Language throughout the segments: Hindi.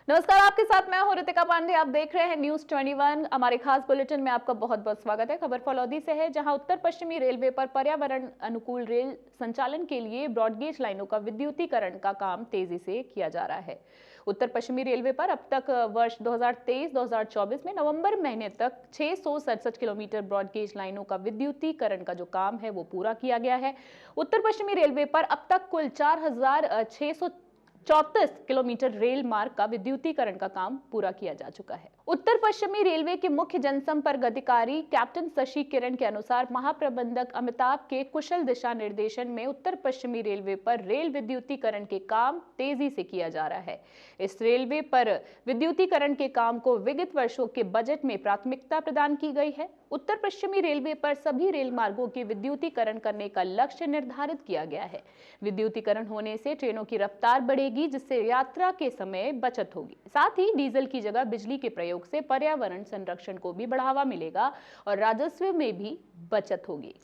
नमस्कार, आपके साथ मैं हूं रितिका पांडे। आप देख रहे हैं न्यूज 21। हमारे खास बुलेटिन में आपका बहुत बहुत स्वागत है। खबर फलौदी से है, जहां उत्तर पश्चिमी रेलवे पर पर्यावरण अनुकूल रेल संचालन के लिए ब्रॉडगेज लाइनों का विद्युतीकरण का काम तेजी से किया जा रहा है। उत्तर पश्चिमी रेलवे पर अब तक वर्ष 2023-2024 में नवंबर महीने तक 667 किलोमीटर ब्रॉडगेज लाइनों का विद्युतीकरण का जो काम है वो पूरा किया गया है। उत्तर पश्चिमी रेलवे पर अब तक कुल 4,634 किलोमीटर रेल मार्ग का विद्युतीकरण का काम पूरा किया जा चुका है। उत्तर पश्चिमी रेलवे के मुख्य जनसंपर्क अधिकारी कैप्टन शशि किरण के अनुसार महाप्रबंधक अमिताभ के कुशल दिशा निर्देशन में उत्तर पश्चिमी रेलवे पर रेल विद्युतीकरण के काम तेजी से किया जा रहा है। इस रेलवे पर विद्युतीकरण के काम को विगत वर्षों के बजट में प्राथमिकता प्रदान की गई है। उत्तर पश्चिमी रेलवे पर सभी रेल मार्गों के विद्युतीकरण करने का लक्ष्य निर्धारित किया गया है। विद्युतीकरण होने से ट्रेनों की रफ्तार बढ़ेगी, जिससे यात्रा के समय बचत होगी। साथ ही डीजल की जगह बिजली के प्रयोग से पर्यावरण संरक्षण को भी बढ़ावा मिलेगा और राजस्व में भी बचत होगी।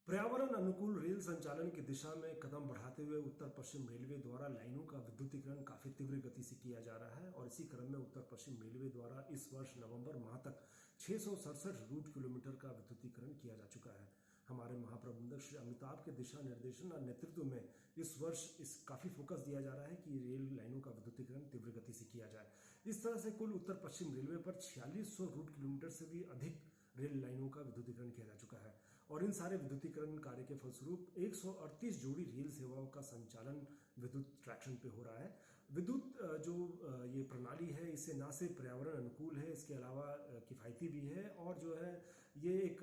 पर्यावरण अनुकूल रेल संचालन की दिशा में कदम बढ़ाते हुए उत्तर पश्चिम रेलवे द्वारा लाइनों का विद्युतीकरण काफी तीव्र गति से किया जा रहा है और इसी क्रम में उत्तर पश्चिम रेलवे द्वारा इस वर्ष नवंबर माह तक 667 रूट किलोमीटर का विद्युतीकरण किया जा चुका है। हमारे महाप्रबंधक श्री अमिताभ के दिशा निर्देशन और नेतृत्व में इस वर्ष काफी फोकस दिया जा रहा है कि रेल लाइनों का विद्युतीकरण तीव्र गति से किया जाए। इस तरह से कुल उत्तर पश्चिम रेलवे पर 4600 रूट किलोमीटर से भी अधिक रेल लाइनों का विद्युतीकरण किया जा चुका है और इन सारे विद्युतीकरण कार्य के फलस्वरूप 138 जोड़ी रेल सेवाओं का संचालन विद्युत ट्रैक्शन पे हो रहा है। विद्युत जो ये प्रणाली है, इससे न सिर्फ पर्यावरण अनुकूल है, इसके अलावा किफ़ायती भी है और जो है ये एक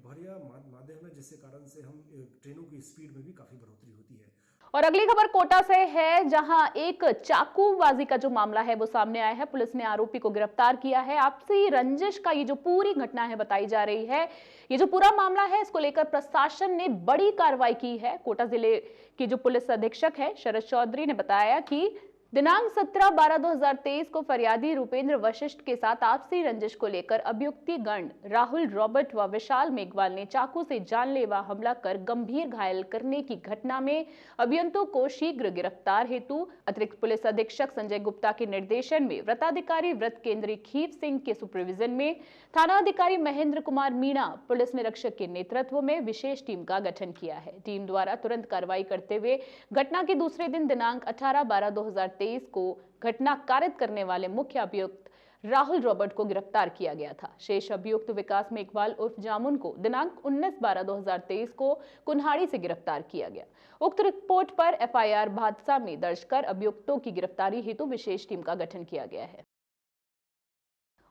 बढ़िया माध्यम है, जिसके कारण से हम ट्रेनों की स्पीड में भी काफ़ी बढ़ोतरी होती है। और अगली खबर कोटा से है, जहां एक चाकूबाजी का जो मामला है वो सामने आया है। पुलिस ने आरोपी को गिरफ्तार किया है। आपसी रंजिश का ये जो पूरी घटना है बताई जा रही है, ये जो पूरा मामला है, इसको लेकर प्रशासन ने बड़ी कार्रवाई की है। कोटा जिले के जो पुलिस अधीक्षक है शरद चौधरी ने बताया कि दिनांक 17/12/2023 को फरियादी रूपेंद्र वशिष्ठ के साथ आपसी रंजिश को लेकर अभियुक्ति गण राहुल रॉबर्ट व विशाल मेघवाल ने चाकू से जानलेवा हमला कर गंभीर घायल करने की घटना में अभियंतों को शीघ्र गिरफ्तार हेतु अतिरिक्त पुलिस अधीक्षक संजय गुप्ता के निर्देशन में व्रताधिकारी व्रत केंद्रीय खीव सिंह के सुपरविजन में थाना अधिकारी महेंद्र कुमार मीणा पुलिस निरीक्षक के नेतृत्व में विशेष टीम का गठन किया है। टीम द्वारा तुरंत कार्रवाई करते हुए घटना के दूसरे दिन दिनांक 18/12/2023 को घटना कारित करने वाले मुख्य अभियुक्त राहुल रॉबर्ट को गिरफ्तार किया गया था। शेष अभियुक्त विकास मेघवाल उर्फ जामुन को दिनांक 19/12/2023 को कुन्हाड़ी से गिरफ्तार किया गया। उक्त रिपोर्ट पर एफआईआर भादसा में दर्ज कर अभियुक्तों की गिरफ्तारी हेतु विशेष टीम का गठन किया गया है।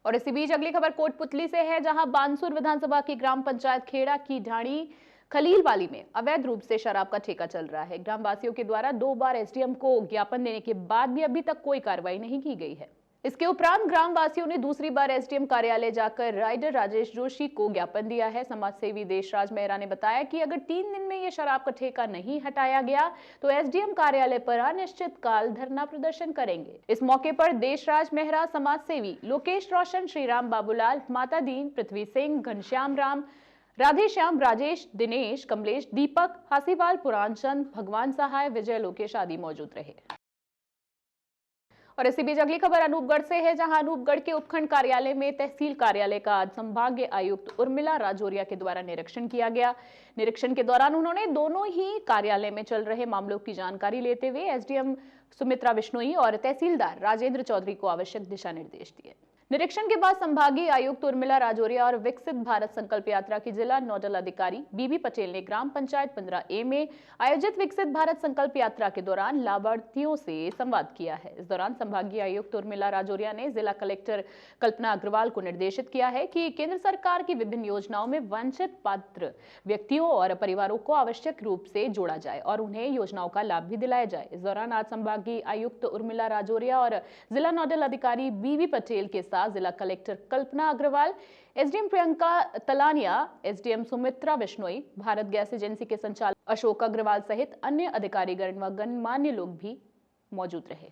और इसी बीच अगली खबर कोटपुतली से है, जहां बानसूर विधानसभा की ग्राम पंचायत खेड़ा की ढाणी खलीलवाली में अवैध रूप से शराब का ठेका चल रहा है। ग्रामवासियों के द्वारा 2 बार एसडीएम को ज्ञापन देने के बाद भी अभी तक कोई कार्रवाई नहीं की गई है। इसके उपरांत ग्रामवासियों ने दूसरी बार एसडीएम कार्यालय जाकर राइडर राजेश जोशी को ज्ञापन दिया है। समाजसेवी देशराज मेहरा ने बताया कि अगर 3 दिन में यह शराब का ठेका नहीं हटाया गया तो एसडीएम कार्यालय पर अनिश्चित काल धरना प्रदर्शन करेंगे। इस मौके पर देशराज मेहरा, समाजसेवी लोकेश रोशन, श्रीराम बाबूलाल, माता दीन, पृथ्वी सिंह, घनश्याम राम, राधेश्याम, राजेश, दिनेश, कमलेश, दीपक, हासीवाल, पुराणचंद, भगवान सहाय, विजय, लोकेश आदि मौजूद रहे। और इसी बीच अगली खबर अनूपगढ़ से है, जहां अनूपगढ़ के उपखंड कार्यालय में तहसील कार्यालय का आज संभागीय आयुक्त उर्मिला राजौरिया के द्वारा निरीक्षण किया गया। निरीक्षण के दौरान उन्होंने दोनों ही कार्यालय में चल रहे मामलों की जानकारी लेते हुए एसडीएम सुमित्रा बिश्नोई और तहसीलदार राजेंद्र चौधरी को आवश्यक दिशा निर्देश दिए। निरीक्षण के बाद संभागीय आयुक्त उर्मिला राजौरिया और विकसित भारत संकल्प यात्रा की जिला नोडल अधिकारी बीबी पटेल ने ग्राम पंचायत 15A में आयोजित विकसित भारत संकल्प यात्रा के दौरान लाभार्थियों से संवाद किया है। इस दौरान संभागीय आयुक्त उर्मिला राजौरिया ने जिला कलेक्टर कल्पना अग्रवाल को निर्देशित किया है कि केंद्र सरकार की विभिन्न योजनाओं में वंचित पात्र व्यक्तियों और परिवारों को आवश्यक रूप से जोड़ा जाए और उन्हें योजनाओं का लाभ भी दिलाया जाए। इस दौरान आज संभागीय आयुक्त उर्मिला राजौरिया और जिला नोडल अधिकारी बीबी पटेल के साथ जिला collector Kalpana Agarwal, SDM Priyanka Talaniya, SDM Sumitra Bishnoi, Bharat gas agency के संचालक अशोक अग्रवाल सहित अन्य अधिकारीगण व गणमान्य लोग भी मौजूद रहे।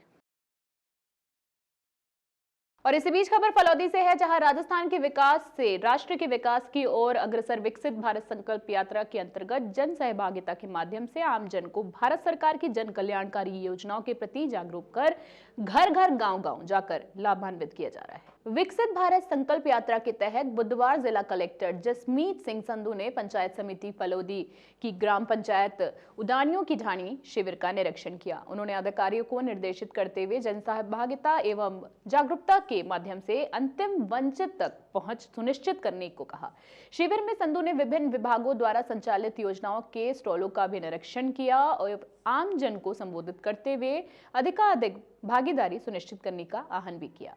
और इसी बीच खबर फलौदी से है, जहां राजस्थान के विकास से राष्ट्र के विकास की ओर अग्रसर विकसित भारत संकल्प यात्रा के अंतर्गत जन सहभागिता के माध्यम से आमजन को भारत सरकार की जन कल्याणकारी योजनाओं के प्रति जागरूक कर घर घर गांव-गांव जाकर लाभान्वित किया जा रहा है। विकसित भारत संकल्प यात्रा के तहत बुधवार जिला कलेक्टर जसमीत सिंह संधू ने पंचायत समिति फलौदी की ग्राम पंचायत उदानियों की ढाणी शिविर का निरीक्षण किया। उन्होंने अधिकारियों को निर्देशित करते हुए जन सहभागिता एवं जागरूकता के माध्यम से अंतिम वंचित तक पहुंच सुनिश्चित करने को कहा। शिविर में संधू ने विभिन्न विभागों द्वारा संचालित योजनाओं के स्टॉलों का भी निरीक्षण किया और आम जन को संबोधित करते हुए अधिकाधिक भागीदारी सुनिश्चित करने का आह्वान भी किया।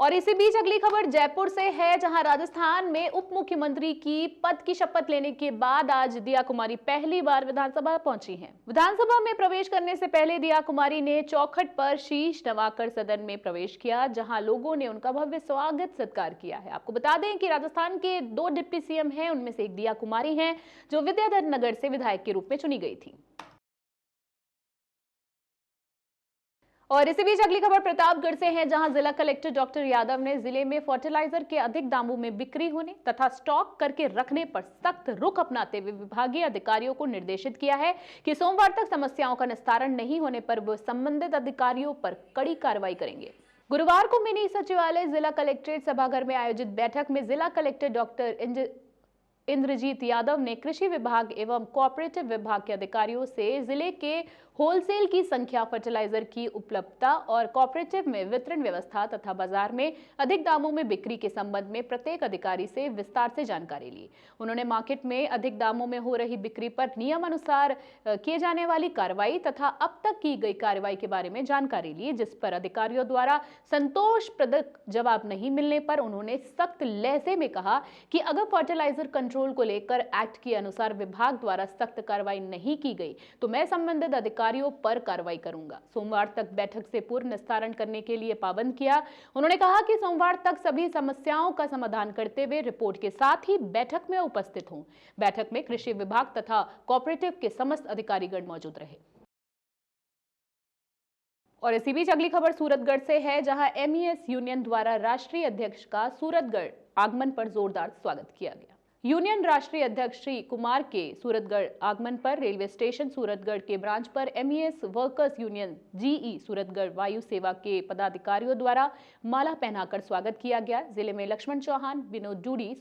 और इसी बीच अगली खबर जयपुर से है, जहां राजस्थान में उप मुख्यमंत्री की पद की शपथ लेने के बाद आज दिया कुमारी पहली बार विधानसभा पहुंची हैं। विधानसभा में प्रवेश करने से पहले दिया कुमारी ने चौखट पर शीश नवाकर सदन में प्रवेश किया, जहां लोगों ने उनका भव्य स्वागत सत्कार किया है। आपको बता दें कि राजस्थान के 2 डिप्टी सीएम हैं, उनमें से एक दिया कुमारी हैं, जो विद्याधर नगर से विधायक के रूप में चुनी गई थी। और इसी बीच अगली खबर प्रतापगढ़ से है, जहां जिला कलेक्टर डॉक्टर यादव ने जिले में फर्टिलाइजर के अधिक दामों में बिक्री होने तथा स्टॉक करके रखने पर सख्त रुख अपनाते हुए विभागीय अधिकारियों को निर्देशित किया है कि सोमवार तक समस्याओं का निस्तारण नहीं होने पर वो संबंधित अधिकारियों पर कड़ी कार्रवाई करेंगे। गुरुवार को मिनी सचिवालय जिला कलेक्ट्रेट सभागार में आयोजित बैठक में जिला कलेक्टर डॉक्टर इंद्रजीत यादव ने कृषि विभाग एवं कोऑपरेटिव विभाग के अधिकारियों से जिले के होलसेल की संख्या, फर्टिलाइजर की उपलब्धता और कोऑपरेटिव में वितरण व्यवस्था तथा बाजार में अधिक दामों में बिक्री के संबंध में प्रत्येक अधिकारी से विस्तार से जानकारी ली। उन्होंने मार्केट में अधिक दामों में हो रही बिक्री पर नियम अनुसार किए जाने वाली कार्रवाई तथा अब तक की गई कार्रवाई के बारे में जानकारी ली, जिस पर अधिकारियों द्वारा संतोषप्रद जवाब नहीं मिलने पर उन्होंने सख्त लहजे में कहा कि अगर फर्टिलाइजर कंट्रोल को लेकर एक्ट के अनुसार विभाग द्वारा सख्त कार्रवाई नहीं की गई तो मैं संबंधित अधिकारियों पर कार्रवाई करूंगा। सोमवार तक बैठक से पूर्व निस्तारण करने के लिए पाबंद किया। उन्होंने कहा कि सोमवार तक सभी समस्याओं का समाधान करते हुए रिपोर्ट के साथ ही बैठक में उपस्थित हों। बैठक में कृषि विभाग तथा कोऑपरेटिव के समस्त अधिकारीगण मौजूद रहे। और इसी बीच अगली खबर सूरतगढ़ से है, जहां एमईएस यूनियन द्वारा राष्ट्रीय अध्यक्ष का सूरतगढ़ आगमन पर जोरदार स्वागत किया गया। यूनियन राष्ट्रीय अध्यक्ष श्री कुमार के सूरतगढ़ आगमन पर रेलवे स्टेशन सूरतगढ़ के ब्रांच पर MES workers union GE Suratgarh वायु सेवा के पदाधिकारियों द्वारा माला पहनाकर स्वागत किया गया। जिले में लक्ष्मण चौहान, विनोद जूड़ी,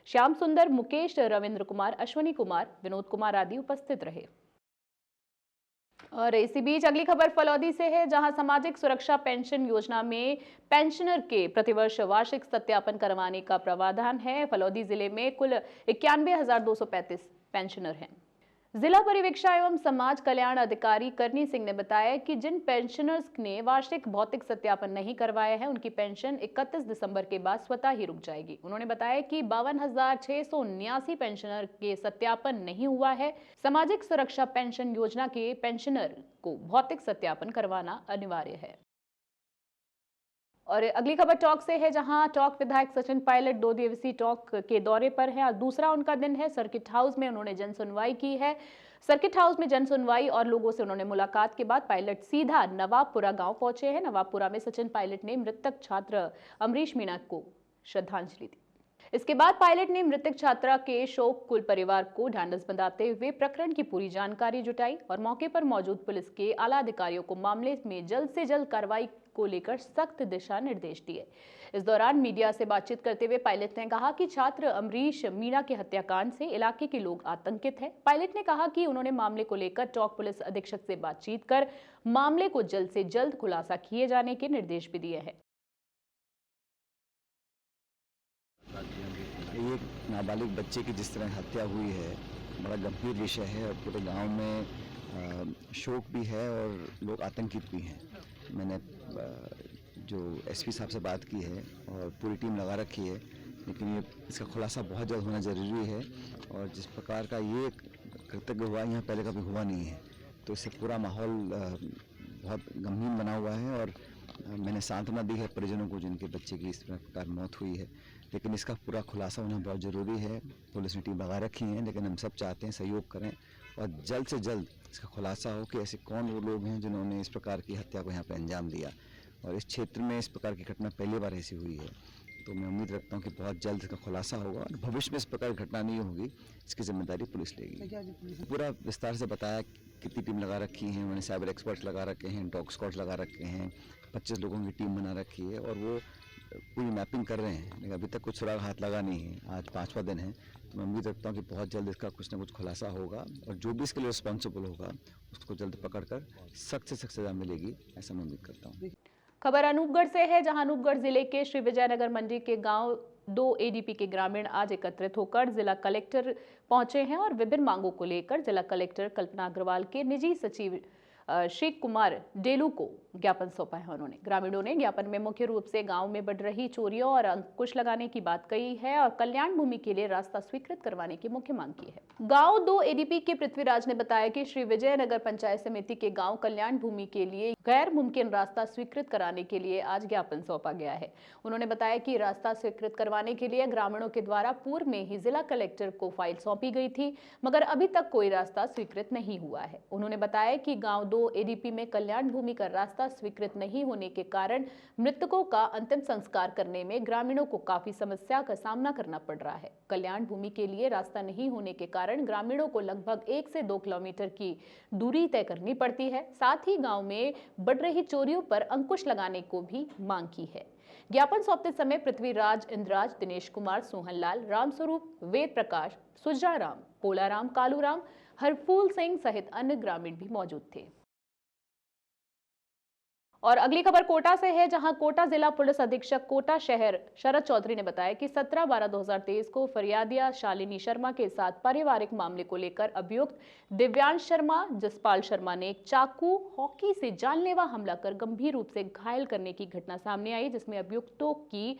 श्याम सुंदर, मुकेश, रविंद्र कुमार, अश्वनी कुमार, विनोद कुमार आदि उपस्थित रहे। और इसी बीच अगली खबर फलौदी से है, जहां सामाजिक सुरक्षा पेंशन योजना में पेंशनर के प्रतिवर्ष वार्षिक सत्यापन करवाने का प्रावधान है। फलौदी जिले में कुल 91,235 पेंशनर हैं। जिला परिवीक्षा एवं समाज कल्याण अधिकारी करनी सिंह ने बताया कि जिन पेंशनर्स ने वार्षिक भौतिक सत्यापन नहीं करवाया है, उनकी पेंशन 31 दिसंबर के बाद स्वतः ही रुक जाएगी। उन्होंने बताया कि 52,679 पेंशनर के सत्यापन नहीं हुआ है। सामाजिक सुरक्षा पेंशन योजना के पेंशनर को भौतिक सत्यापन करवाना अनिवार्य है। और अगली खबर टॉक से है, जहां टॉक विधायक सचिन पायलट 2 दिवसीय टॉक के दौरे पर है। आज दूसरा उनका दिन है। सर्किट हाउस में उन्होंने जन सुनवाई की है। सर्किट हाउस में जन सुनवाई और लोगों से उन्होंने मुलाकात के बाद पायलट सीधा नवाबपुरा गांव पहुंचे हैं। नवाबपुरा में सचिन पायलट ने मृतक छात्र अमरीश मीणा को श्रद्धांजलि दी। इसके बाद पायलट ने मृतक छात्रा के शोक कुल परिवार को ढांढस बंधाते हुए प्रकरण की पूरी जानकारी जुटाई और मौके पर मौजूद पुलिस के आला अधिकारियों को मामले में जल्द से जल्द कार्रवाई को लेकर सख्त दिशा निर्देश दिए। इस दौरान मीडिया से बातचीत करते हुए पायलट ने कहा कि छात्र अमरीश मीणा के हत्याकांड से इलाके के लोग आतंकित हैं। पायलट ने कहा कि उन्होंने मामले को लेकर टॉक पुलिस अधीक्षक से बातचीत कर मामले को जल्द से जल्द खुलासा किए जाने के निर्देश भी दिए हैं। एक नाबालिग बच्चे की जिस तरह हत्या हुई है, बड़ा गंभीर विषय है और पूरे गांव में शोक भी है और लोग आतंकित भी हैं। मैंने जो एसपी साहब से बात की है और पूरी टीम लगा रखी है, लेकिन ये इसका खुलासा बहुत जल्द होना ज़रूरी है और जिस प्रकार का ये कृतज्ञ हुआ यहाँ पहले कभी हुआ नहीं है, तो इससे पूरा माहौल बहुत गंभीर बना हुआ है। और मैंने सांत्वना दी है परिजनों को जिनके बच्चे की इस प्रकार मौत हुई है, लेकिन इसका पूरा खुलासा होना बहुत ज़रूरी है। पुलिस ने टीम लगा रखी है, लेकिन हम सब चाहते हैं सहयोग करें और जल्द से जल्द इसका खुलासा हो कि ऐसे कौन वो लोग हैं जिन्होंने इस प्रकार की हत्या को यहाँ पर अंजाम दिया। और इस क्षेत्र में इस प्रकार की घटना पहली बार ऐसी हुई है। तो मैं उम्मीद रखता हूँ कि बहुत जल्द इसका खुलासा होगा और भविष्य में इस प्रकार की घटना नहीं होगी, इसकी जिम्मेदारी पुलिस लेगी। पूरा विस्तार से बताया कितनी टीम लगा रखी हैं उन्होंने, साइबर एक्सपर्ट्स लगा रखे हैं, डॉग स्क्वाड लगा रखे हैं, 25 लोगों की टीम बना रखी है और वो पूरी मैपिंग कर रहे हैं, लेकिन अभी तक कुछ सुराग हाथ लगा नहीं है। आज 5वां दिन है, तो मैं उम्मीद रखता हूँ कि बहुत जल्द इसका कुछ ना कुछ खुलासा होगा और जो भी इसके लिए रिस्पॉन्सिबल होगा उसको जल्द पकड़कर सख्त से सख्त सजा मिलेगी, ऐसा मैं उम्मीद करता हूँ। खबर अनूपगढ़ से है, जहां अनूपगढ़ जिले के श्री विजयनगर मंडी के गांव 2 एडीपी के ग्रामीण आज एकत्रित होकर जिला कलेक्टर पहुंचे हैं और विभिन्न मांगों को लेकर जिला कलेक्टर कल्पना अग्रवाल के निजी सचिव श्री कुमार डेलू को ज्ञापन सौंपा है। उन्होंने ग्रामीणों ने ज्ञापन में मुख्य रूप से गांव में बढ़ रही चोरियों और अंकुश लगाने की बात कही है और कल्याण भूमि के लिए रास्ता स्वीकृत करवाने की मुख्य मांग की है। गांव 2 एडीपी के पृथ्वीराज ने बताया कि श्री विजयनगर पंचायत समिति के गांव कल्याण भूमि के लिए गैर मुमकिन रास्ता स्वीकृत कराने के लिए आज ज्ञापन सौंपा गया है। उन्होंने बताया कि रास्ता स्वीकृत करवाने के लिए ग्रामीणों के द्वारा पूर्व में ही जिला कलेक्टर को फाइल सौंपी गई थी, मगर अभी तक कोई रास्ता स्वीकृत नहीं हुआ है। उन्होंने बताया कि गांव 2 एडीपी में कल्याण भूमि का रास्ता स्वीकृत नहीं होने के कारण मृतकों का अंतिम संस्कार करने में ग्रामीणों को काफी समस्या का सामना करना पड़ रहा है। कल्याण भूमि के लिए रास्ता नहीं होने के कारण ग्रामीणों को लगभग 1 से 2 किलोमीटर की दूरी तय करनी पड़ती है। साथ ही गांव में बढ़ रही चोरियों पर अंकुश लगाने को भी मांग की है। ज्ञापन सौंपते समय पृथ्वीराज, इंद्राज, दिनेश कुमार, सोहनलाल, रामस्वरूप, वेद प्रकाश, सुजाराम, पोलाराम, कालूराम, हरफूल सिंह सहित अन्य ग्रामीण भी मौजूद थे। और अगली खबर कोटा से है, जहां कोटा जिला पुलिस अधीक्षक कोटा शहर शरद चौधरी ने बताया कि 17/12/2023 को फरियादिया शालिनी शर्मा के साथ पारिवारिक मामले को लेकर अभियुक्त दिव्यांश शर्मा, जसपाल शर्मा ने एक चाकू हॉकी से जानलेवा हमला कर गंभीर रूप से घायल करने की घटना सामने आई, जिसमें अभियुक्तों की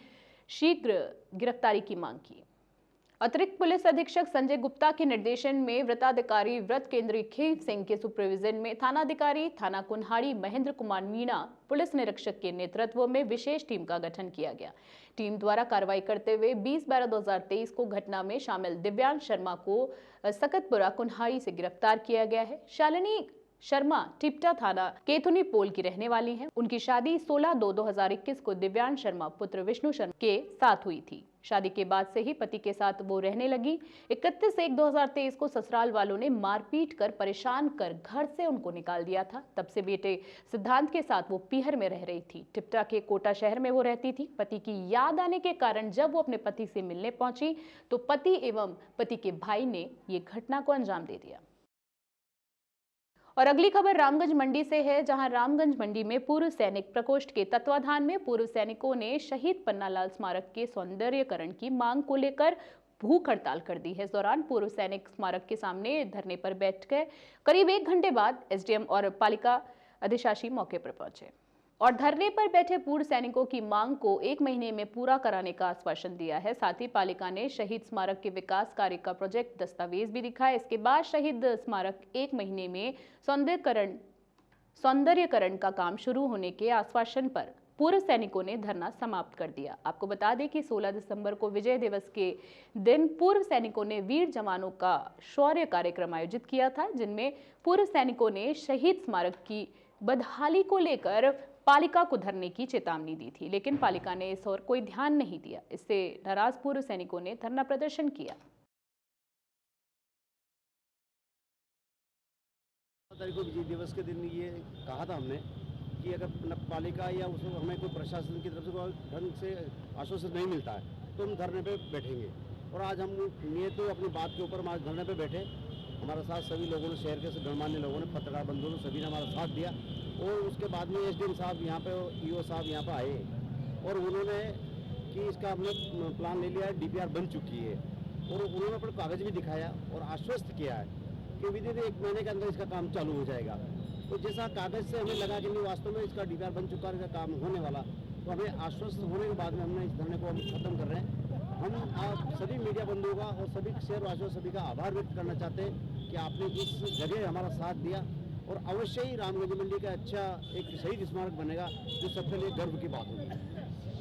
शीघ्र गिरफ्तारी की मांग की। अतिरिक्त पुलिस अधीक्षक संजय गुप्ता के निर्देशन में वृत्ताधिकारी व्रत केंद्रीय खीव सिंह के सुपरविजन में थानाधिकारी थाना कुन्हाड़ी महेंद्र कुमार मीणा पुलिस निरीक्षक के नेतृत्व में विशेष टीम का गठन किया गया। टीम द्वारा कार्रवाई करते हुए 20/12/2023 को घटना में शामिल दिव्यांश शर्मा को सकतपुरा कुन्हाड़ी से गिरफ्तार किया गया है। शालिनी शर्मा टिपटा थाना केथुनी पोल की रहने वाली हैं। उनकी शादी 16/2/2021 को दिव्यांश शर्मा पुत्र विष्णु शर्मा के साथ हुई थी। शादी के बाद से ही पति के साथ वो रहने लगी। 31/1/2023 को ससुराल वालों ने मारपीट कर परेशान कर घर से उनको निकाल दिया था। तब से बेटे सिद्धांत के साथ वो पीहर में रह रही थी। टिपटा के कोटा शहर में वो रहती थी। पति की याद आने के कारण जब वो अपने पति से मिलने पहुंची तो पति एवं पति के भाई ने ये घटना को अंजाम दे दिया। और अगली खबर रामगंज मंडी से है, जहां रामगंज मंडी में पूर्व सैनिक प्रकोष्ठ के तत्वाधान में पूर्व सैनिकों ने शहीद पन्नालाल स्मारक के सौंदर्यीकरण की मांग को लेकर भूख हड़ताल कर दी है। इस दौरान पूर्व सैनिक स्मारक के सामने धरने पर बैठ गए। करीब 1 घंटे बाद एसडीएम और पालिका अधिशासी मौके पर पहुंचे और धरने पर बैठे पूर्व सैनिकों की मांग को 1 महीने में पूरा कराने का आश्वासन दिया है। साथ ही पालिका ने शहीद स्मारक के विकास कार्य का प्रोजेक्ट दस्तावेज भी दिखाया। इसके बाद शहीद स्मारक 1 महीने में सौंदर्यीकरण का काम शुरू होने के आश्वासन पर पूर्व सैनिकों ने धरना समाप्त कर दिया। आपको बता दें कि 16 दिसंबर को विजय दिवस के दिन पूर्व सैनिकों ने वीर जवानों का शौर्य कार्यक्रम आयोजित किया था, जिनमें पूर्व सैनिकों ने शहीद स्मारक की बदहाली को लेकर पालिका को धरने की चेतावनी दी थी, लेकिन पालिका ने इस ओर कोई ध्यान नहीं दिया। इससे नाराज पूर्व सैनिकों ने धरना प्रदर्शन किया। तारीख को विजय दिवस के दिन ये कहा था हमने कि अगर पालिका या उसमें हमें कोई प्रशासन की तरफ से कोई ढंग से आश्वासन नहीं मिलता है तो हम धरने पे बैठेंगे। और आज हम ये तो अपनी बात के ऊपर आज धरने पे बैठे। हमारे साथ सभी लोगों ने, शहर के गणमान्य लोगों ने, पत्रकार बंधुओं ने, सभी ने हमारा साथ दिया। और उसके बाद में एसडीएम साहब यहाँ पे, ईओ साहब यहाँ पे आए और उन्होंने कि इसका हमने प्लान ले लिया है, डीपीआर बन चुकी है। और उन्होंने अपने कागज भी दिखाया और आश्वस्त किया है कि विद इन 1 महीने के अंदर इसका काम चालू हो जाएगा। तो जैसा कागज से हमें लगा कि नहीं वास्तव में इसका डीपीआर बन चुका है, इसका काम होने वाला, तो हमें आश्वस्त होने के बाद में हमने इस धरने को हम खत्म कर रहे हैं। हम आप सभी मीडिया बंधुओं का और सभी शहरवासियों सभी का आभार व्यक्त करना चाहते हैं कि आपने जिस जगह हमारा साथ दिया। और अवश्य ही रामगंज मंडी का अच्छा एक शहीद स्मारक बनेगा, जो सबके लिए गर्व की बात होगी।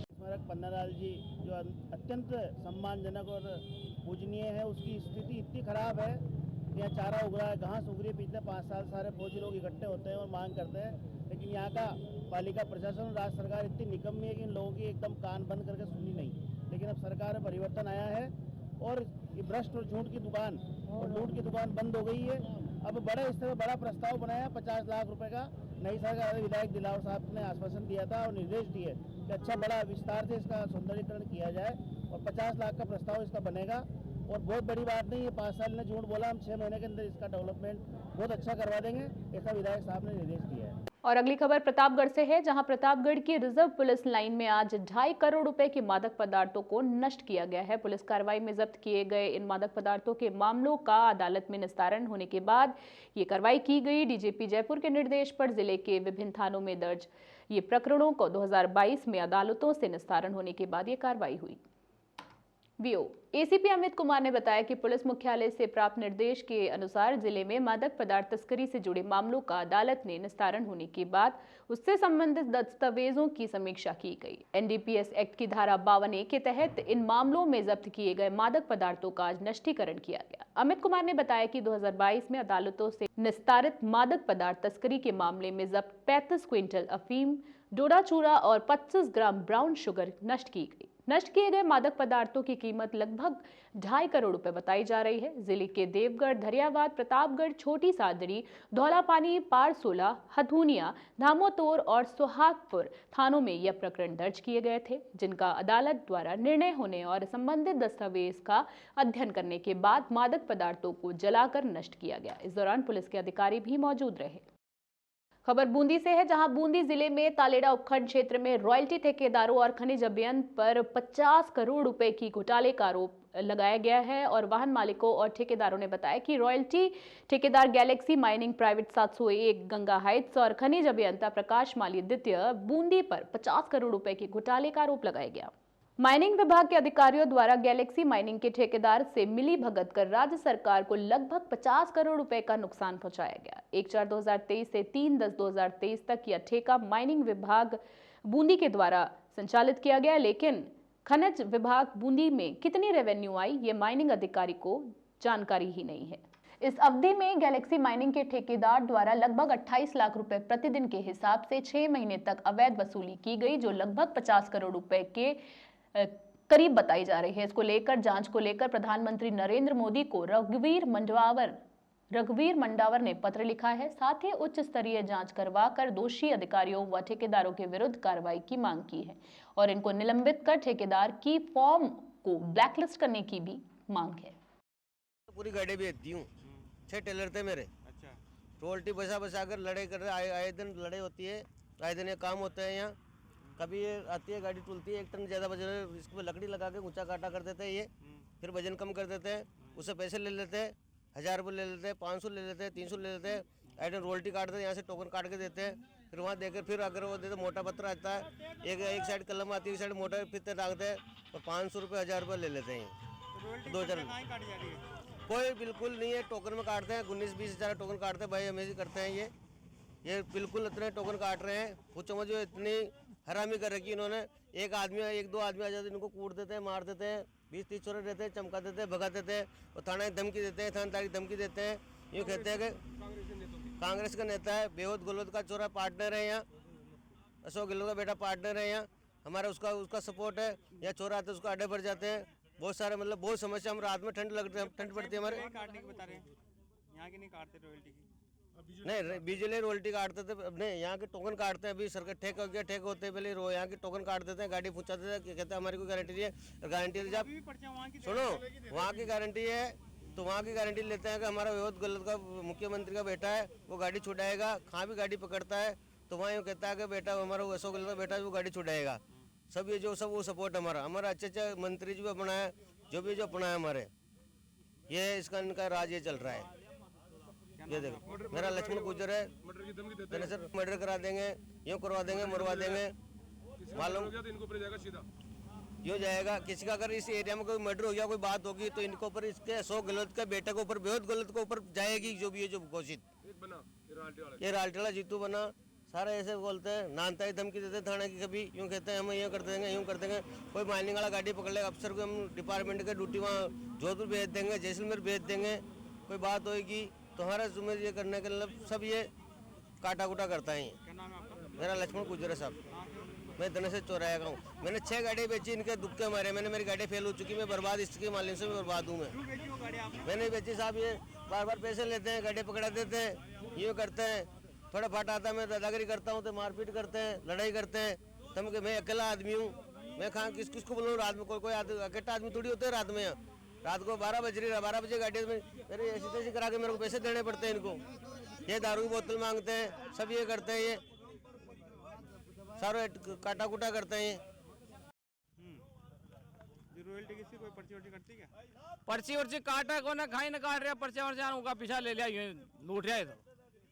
स्मारक पन्नालाल जी जो अत्यंत सम्मानजनक और पूजनीय है, उसकी स्थिति इतनी खराब है, यहाँ चारा उग रहा है, घास उग रही है। पिछले 5 साल सारे फौजी लोग इकट्ठे होते हैं और मांग करते हैं, लेकिन लेकिन यहाँ का पालिका प्रशासन और राज्य सरकार इतनी निकम्मी है कि इन लोगों की एकदम कान बंद करके सुनी नहीं। लेकिन अब सरकार में परिवर्तन आया है और ये भ्रष्ट और झूठ की दुकान और लूट की दुकान बंद हो गई है। अब बड़े स्तर पर बड़ा प्रस्ताव बनाया 50 लाख रुपए का। नई सरकार विधायक दिलावर साहब ने आश्वासन दिया था और निर्देश दिए कि अच्छा बड़ा विस्तार से इसका सौंदर्यीकरण किया जाए और 50 लाख का प्रस्ताव इसका बनेगा। और बहुत बड़ी बात नहीं है, 5 साल ने झूठ बोला, हम 6 महीने के अंदर इसका डेवलपमेंट बहुत अच्छा करवा देंगे, ऐसा विधायक साहब ने निर्देश दिया है। और अगली खबर प्रतापगढ़ से है, जहां प्रतापगढ़ की रिजर्व पुलिस लाइन में आज 2.5 करोड़ रुपए के मादक पदार्थों को नष्ट किया गया है। पुलिस कार्रवाई में जब्त किए गए इन मादक पदार्थों के मामलों का अदालत में निस्तारण होने के बाद ये कार्रवाई की गई। डीजीपी जयपुर के निर्देश पर जिले के विभिन्न थानों में दर्ज ये प्रकरणों को 2022 में अदालतों से निस्तारण होने के बाद ये कार्रवाई हुई। एसीपी अमित कुमार ने बताया कि पुलिस मुख्यालय से प्राप्त निर्देश के अनुसार जिले में मादक पदार्थ तस्करी से जुड़े मामलों का अदालत ने निस्तारण होने के बाद उससे संबंधित दस्तावेजों की समीक्षा की गई। एनडीपीएस एक्ट की धारा 52A के तहत इन मामलों में जब्त किए गए मादक पदार्थों का आज नष्टीकरण किया गया। अमित कुमार ने बताया कि 2022 में अदालतों से निस्तारित मादक पदार्थ तस्करी के मामले में जब्त 35 क्विंटल अफीम, डोडा चूरा और 25 ग्राम ब्राउन शुगर नष्ट की गई। नष्ट किए गए मादक पदार्थों की कीमत लगभग 2.5 करोड़ रुपए बताई जा रही है। जिले के देवगढ़, धरियावाद, प्रतापगढ़, छोटी सादड़ी, धौलापानी, पारसोला, हथुनिया, धामोतोर और सुहागपुर थानों में यह प्रकरण दर्ज किए गए थे, जिनका अदालत द्वारा निर्णय होने और संबंधित दस्तावेज का अध्ययन करने के बाद मादक पदार्थों को जलाकर नष्ट किया गया। इस दौरान पुलिस के अधिकारी भी मौजूद रहे। खबर बूंदी से है, जहां बूंदी जिले में तालेड़ा उपखंड क्षेत्र में रॉयल्टी ठेकेदारों और खनिज अभियंता पर 50 करोड़ रुपए की घोटाले का आरोप लगाया गया है। और वाहन मालिकों और ठेकेदारों ने बताया कि रॉयल्टी ठेकेदार Galaxy mining private 701 Ganga Heights और खनिज अभियंता प्रकाश माली द्वितीय बूंदी पर 50 करोड़ रुपए के घोटाले का आरोप लगाया गया। माइनिंग विभाग के अधिकारियों द्वारा गैलेक्सी माइनिंग के ठेकेदार से मिली भगत कर राज्य सरकार को लगभग 50 करोड़ रुपए का नुकसान पहुंचाया गया। 1/4/2023 से 3/10/2023 तक यह ठेका माइनिंग विभाग बूंदी के द्वारा संचालित किया गया, लेकिन खनिज विभाग बूंदी में कितनी रेवेन्यू आई ये माइनिंग अधिकारी को जानकारी ही नहीं है। इस अवधि में गैलेक्सी माइनिंग के ठेकेदार द्वारा लगभग 28 लाख रुपए प्रतिदिन के हिसाब से 6 महीने तक अवैध वसूली की गई, जो लगभग 50 करोड़ रुपए के करीब बताई जा रही है। इसको लेकर जांच को लेकर प्रधानमंत्री नरेंद्र मोदी को रघुवीर मंडावर ने पत्र लिखा है। साथ ही उच्च स्तरीय जांच करवाकर दोषी अधिकारियों व ठेकेदारों के विरुद्ध कार्रवाई की मांग की है और इनको निलंबित कर ठेकेदार की फॉर्म को ब्लैकलिस्ट करने की भी मांग है। पूरी गाड़ी बेचती हूँ, 6 टेलर थे मेरे। अच्छा। रोल्टी बसा कर लड़ाई कर रहे, आए दिन लड़ाई होती है, आए दिन ये काम होता है यहाँ। कभी ये आती है गाड़ी टूटती है, 1 टन ज़्यादा वजन, इस पर लकड़ी लगा के ऊंचा काटा कर देते हैं ये, फिर वजन कम कर देते हैं, उससे पैसे ले लेते हैं, 1000 रुपये ले लेते हैं, 500 ले लेते हैं, 300 ले लेते हैं। आइटम रोल्टी काटते हैं, यहाँ से टोकन काट के देते हैं, फिर वहाँ देकर फिर अगर वो देते मोटा पत्थर आता है, एक साइड कलम आती है, एक साइड मोटा फिर डालते हैं, तो 500 रुपये 1000 रुपये ले लेते हैं। 2 चरण कोई बिल्कुल नहीं है, टोकन में काटते हैं, 19-20 हज़ार टोकन काटते हैं भाई, हमें करते हैं ये बिल्कुल इतने टोकन काट रहे हैं। पूछो मुझे, इतनी हरामी कर रखी इन्होंने। एक दो आदमी आ जाते हैं, इनको कूट देते हैं, मार देते हैं, 20-30 छोरे रहते हैं, चमका देते हैं, भगा देते हैं और थाना की धमकी देते हैं, थानेदार की धमकी देते हैं। यूँ कहते हैं कि कांग्रेस का नेता है, बेहद गहलोत का चोरा पार्टनर है यहाँ, अशोक गहलोत का बेटा पार्टनर है यहाँ, हमारा उसका सपोर्ट है। यहाँ चोर आते हैं, उसको अड्डे भर जाते हैं, बहुत सारे मतलब बहुत समस्या। हम रात में ठंड पड़ती है हमारे। यहाँ की नहीं काटते रॉयल्टी की? नहीं, बिजली रोल्टी काटते थे, अब नहीं, यहाँ के टोकन काटते हैं। अभी सरकार ठेका हो गया, ठेक होते हैं, पहले यहाँ के टोकन काट देते हैं, गाड़ी पूछा देते हैं, कहते हैं हमारी कोई गारंटी नहीं है। गारंटी सुनो, वहाँ की गारंटी है तो वहाँ की गारंटी लेते हैं कि हमारा विरोध गलत का मुख्यमंत्री का बेटा है, वो गाड़ी छुड़ाएगा। कहाँ भी गाड़ी पकड़ता है तो वहाँ यूँ कहता है कि बेटा हमारा अशोक गहलोत का बेटा है, वो गाड़ी छुड़ाएगा। सब ये सब वो सपोर्ट हमारा अच्छे मंत्री जी भी अपना है, जो भी अपना है हमारे, ये इसका इनका राज ये चल रहा है। ये देखो, मेरा लक्ष्मण गुजर है, सर मर्डर करा देंगे, यूँ करवा देंगे, मरवा देंगे, मालूम यूँ जाएगा। किसी का अगर इस एरिया में कोई मर्डर हो गया, कोई बात होगी तो इनके ऊपर, इसके अशोक गहलोत के बेटे के ऊपर, बेहद गलत के ऊपर जाएगी, जो भी है जो घोषित। ये राल्टेला जीतू बना, सारे ऐसे बोलते हैं, नानता ही धमकी देते हैं थाने की। कभी यूँ कहते हैं हम ये कर देंगे, यूँ कर देंगे। कोई माइनिंग वाला गाड़ी पकड़ लेगा, अफसर को हम डिपार्टमेंट के ड्यूटी वहाँ जोधपुर भेज देंगे, जैसलमेर भेज देंगे। कोई बात होगी तो हमारा जुम्मे ये करने के लिए सब ये काटा कुटा करता है। क्या नाम है आपका? मेरा लक्ष्मण गुजर है साहब, मैं धन से चौराया का हूँ। मैंने 6 गाड़ी बेची, इनके दुक्के मारे, मैंने मेरी गाड़ी फेल हो चुकी, मैं बर्बाद, इसके मालिक से मैं बर्बाद हूँ। मैंने बेची साहब, ये बार बार पैसे लेते हैं, गाड़ी पकड़ा देते हैं, यूँ करते हैं, थोड़ा फाटा आता है, मैं दादागिरी करता हूँ तो मारपीट करते हैं, लड़ाई करते हैं। तब मैं अकेला आदमी हूँ, मैं कहाँ किसको बोलूँ? रात में कोई अकेला आदमी थोड़ी होते है रात में। रात को 12 बज रही, 12 बजे गाड़ी में मेरे ऐसी तैसी करा के मेरे को पैसे देने पड़ते हैं इनको। ये दारू की बोतल मांगते हैं, सब ये करते हैं, ये सारे काटा कुटा करते हैं। रॉयल्टी किसी कोई पर्ची वर्ची कटती क्या? पर्ची वर्ची काटा को ना खाई ना काट रहा पर्चा वर्चा उनका पीछा ले लिया लूट रहा है तो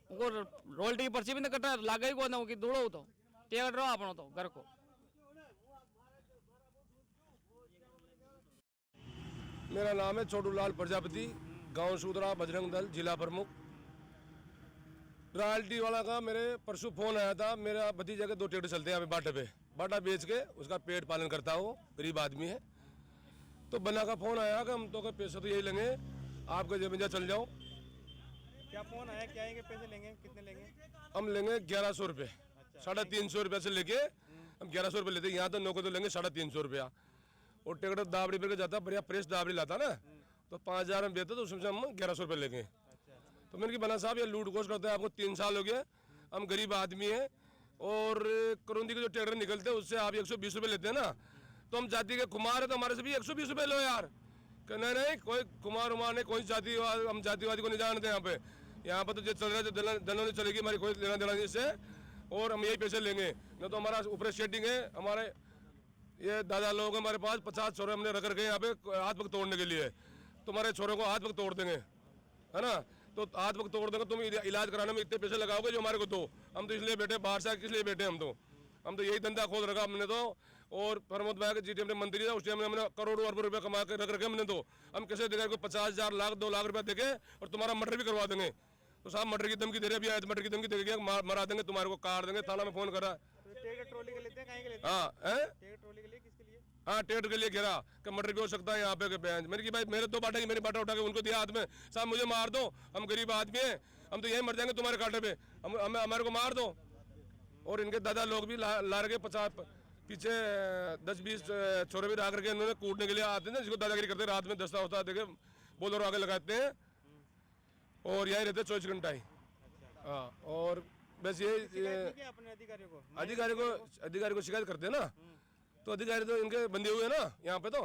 उनको रॉयल्टी की पर्ची भी ना कटा लागा ही को ना उनकी दौड़ो तो टेड़ रहो अपनो तो घर को। मेरा नाम है छोटू लाल प्रजापति, गांव सूदरा, बजरंग दल, जिला प्रमुख। रॉयल्टी वाला का मेरे परसों फोन आया था, मेरा भतीजा के 2 ट्रैक्टर चलते हैं यहाँ पे बाटा पे, बाटा बेच के उसका पेट पालन करता हो, गरीब आदमी है। तो बना का फोन आया कि हम तो के पैसे तो यही लेंगे, आपके जमीन चल जाओ। क्या फोन आया, क्या आएंगे, पैसे लेंगे, कितने लेंगे? हम लेंगे 1100 रुपये, 350 रुपये से लेके हम 1100 रुपये लेते हैं। यहाँ तो नौको तो लेंगे 350 रुपया। और ट्रैक्टर दाबड़ी पे जाता, बढ़िया प्रेस दाबड़ी लाता ना, तो 5000 में बेचता, तो उसमें से हम 1100 रुपये लेंगे। तो मैंने कि बना साहब ये लूट खोज करते हैं, आपको 3 साल हो गए, हम गरीब आदमी हैं, और करोंदी के जो ट्रैक्टर निकलते हैं उससे आप 120 रुपये लेते हैं ना, तो हम जाति के कुमार है तो हमारे से भी 120 रुपये लो यार। कि नहीं कोई कुमार उमार नहीं, कोई जातिवाद, हम जातिवादी को नहीं जानते यहाँ पे तो जो चल रहा है, जो दलों चलेगी, हमारी कोई लेना देना नहीं इससे, और हम यही पैसे लेंगे। न तो हमारा ऊपर सेटिंग है, हमारे ये दादा लोग हमारे पास 50 छोरे हमने रख रखे यहाँ पे हाथ पग तोड़ने के लिए। तुम्हारे छोरों को हाथ पग तोड़ देंगे, है ना, तो हाथ पग तोड़ देंगे, तुम इलाज कराने में इतने पैसे लगाओगे जो हमारे को दो। हम तो इसलिए बैठे बाहर से, किस लिए बैठे हम तो यही धंधा खोल रखा हमने तो। और प्रमोद भाई के जीटीएम में मंत्री था, उस टाइम हमने करोड़ों अरबों रुपए कमा के रख रखे हमने तो। हम कैसे देगा को 50,000 लाख 2 लाख रुपया देके और तुम्हारा मर्डर भी करवा देंगे। तो साहब मर्डर की धमकी दे रहे, अभी आए मर्डर की धमकी देंगे, मरा देंगे, तुम्हारे को काट देंगे। थाना में फोन करा, ट्रॉली के लेते हैं, कहीं के लेते हैं? हाँ ट्रॉली के लिए, किसके लिए? हाँ ट्रेड के लिए घेरा कि मर्डर भी हो सकता है यहाँ पे के बहन। मेरे की भाई मेरे 2 बाटा की, मेरी बाटा उठा के उनको दिया हाथ में, साहब मुझे मार दो, हम गरीब आदमी हैं, हम तो यही मर जाएंगे तुम्हारे कांटे पे, हमारे को मार दो। और इनके दादा लोग भी ला रखे 50 पीछे 10-20 छोरे भी ला करके इन्होंने कूटने के लिए आते हैं, जिसको दादागिरी करते रात में 10 होता देखे बोलोरो आगे लगाते हैं और यही रहते 24 घंटा ही। हाँ और बस ये अपने अधिकारी को शिकायत करते हैं ना, तो अधिकारी तो इनके बंदी हुए ना यहाँ पे तो।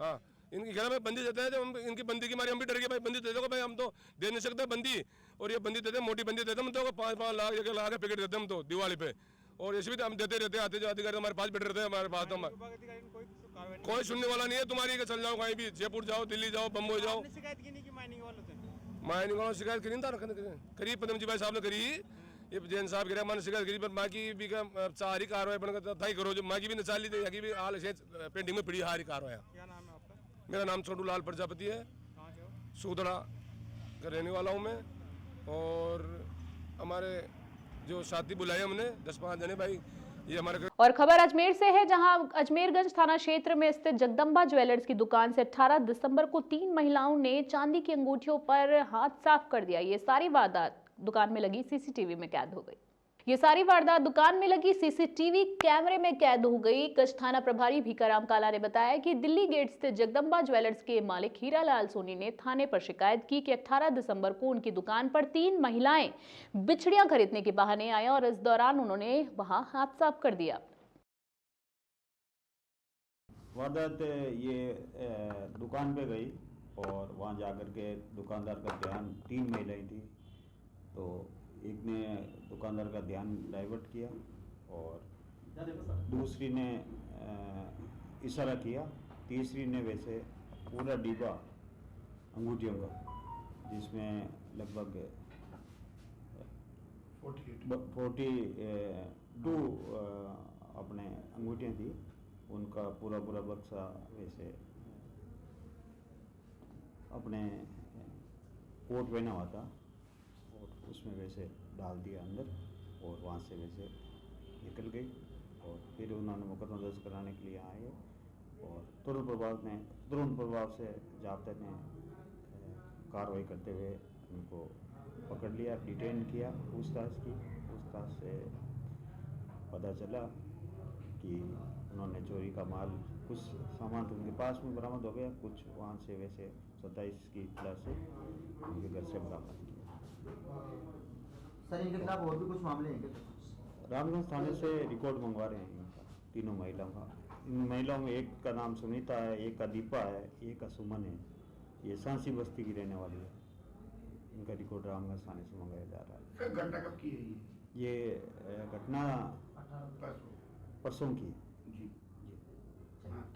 हाँ इनकी घर में बंदी देते हैं, जब हम इनकी बंदी की मारी हम भी डर गए, भाई बंदी दे दो भाई, हम तो दे नहीं सकते बंदी। और ये बंदी देते, मोटी बंदी देते हम तो 5-5 लाख 1 लाख के पैकेट देते हम तो दिवाली पे। और ऐसे भी तो हम देते रहते, आते जो अधिकारी हमारे पास बैठे रहते हैं, हमारे पास तो कोई सुनने वाला नहीं है तुम्हारी, कि चल जाओ कहीं भी, जयपुर जाओ, दिल्ली जाओ, बम्बई जाओ। शिकायत की नहीं की माइनिंग वालों से? माइनिंग वालों शिकायत करी था, करी पदम जी भाई साहब ने करी, ये जैन साहब गिरा मैंने शिकायत करी, पर माँ की भी सारी कार्रवाई बन था ही करो, जो माँ की भी निचाल ली थी, यहाँ की भी हाल पेंडिंग में पड़ी हारी कार्रवाई। क्या नाम है आपका? मेरा नाम छोटू लाल प्रजापति है, कहाँ के हो? सूदड़ा का रहने वाला हूँ मैं। और हमारे जो साथी बुलाए हमने 10-5 जने भाई, ये हमारे। और खबर अजमेर से है, जहां अजमेरगंज थाना क्षेत्र में स्थित जगदम्बा ज्वेलर्स की दुकान से 18 दिसंबर को 3 महिलाओं ने चांदी की अंगूठियों पर हाथ साफ कर दिया। ये सारी वारदात दुकान में लगी सीसीटीवी में कैद हो गई। ये सारी वारदात दुकान में लगी सीसीटीवी कैमरे में कैद हो गई। कच्छ थाना प्रभारी भीकाराम काला ने बताया कि दिल्ली गेट स्थित जगदम्बा ज्वेलर्स के मालिक हीरालाल सोनी ने थाने पर शिकायत की कि 18 दिसंबर को उनकी दुकान पर 3 महिलाएं बिछड़ियां खरीदने के बहाने आए और इस दौरान उन्होंने वहां हाथ साफ कर दिया। वारदात ये दुकान पे गई और वहाँ जाकर के दुकानदार का ध्यान, 3 महिलाएं थी, तो एक ने दुकानदार का ध्यान डाइवर्ट किया और दूसरी ने इशारा किया, तीसरी ने वैसे पूरा डिब्बा अंगूठियों का, जिसमें लगभग 42 अपने अंगूठियाँ थी, उनका पूरा बक्सा वैसे अपने कोट पहना हुआ था और उसमें वैसे डाल दिया अंदर और वहाँ से वैसे निकल गई। और फिर उन्होंने मुकदमा दर्ज कराने के लिए आए और तुरंत प्रभाव से ज़ाब्ता ने कार्रवाई करते हुए उनको पकड़ लिया, डिटेन किया, पूछताछ की। पूछताछ से पता चला कि उन्होंने चोरी का माल, कुछ सामान तो उनके पास में बरामद हो गया, कुछ वहाँ से वैसे 27 की इत्तला से उनके घर से बरामद किया। सर इनके खिलाफ और भी कुछ मामले हैं क्या? रामगंज थाने से रिकॉर्ड मंगवा रहे हैं इनका, तीनों महिलाओं का। इन महिलाओं में एक का नाम सुनीता है, एक का दीपा है, एक का सुमन है। ये सांसी बस्ती की रहने वाली है। इनका रिकॉर्ड रामगंज थाने से मंगाया जा रहा है। सर घटना कब की है ये घटना परसों की। जी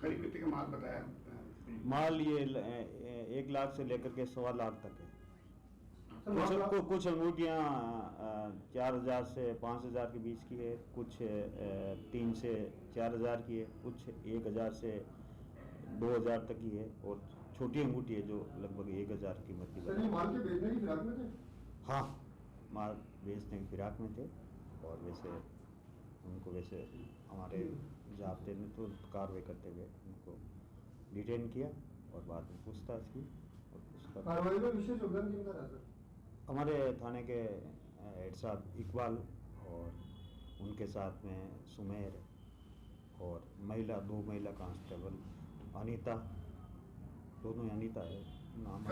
करीब कितने का माल बताया? माल ये 1 लाख से लेकर के 1.25 लाख तक है। कुछ अंगूठियाँ 4,000 से 5,000 के बीच की है, कुछ 3 से 4,000 की है, कुछ 1,000 से 2,000 तक की है, और छोटी अंगूठी है जो लगभग 1,000 कीमत की। सर ये माल के बेचने की फिराक में थे? हाँ, माल बेचने की फिराक में थे, और वैसे उनको वैसे हमारे ज़ाब्ते ने तो कार्रवाई करते हुए उनको डिटेन किया और बाद में पूछताछ की। और उसका कार्रवाई में विशेष योगदान किनका रहा सर? हमारे थाने के हेड साहब इकबाल, और उनके साथ में सुमेर, और 2 महिला कांस्टेबल अनीता, दोनों अनीता है नाम।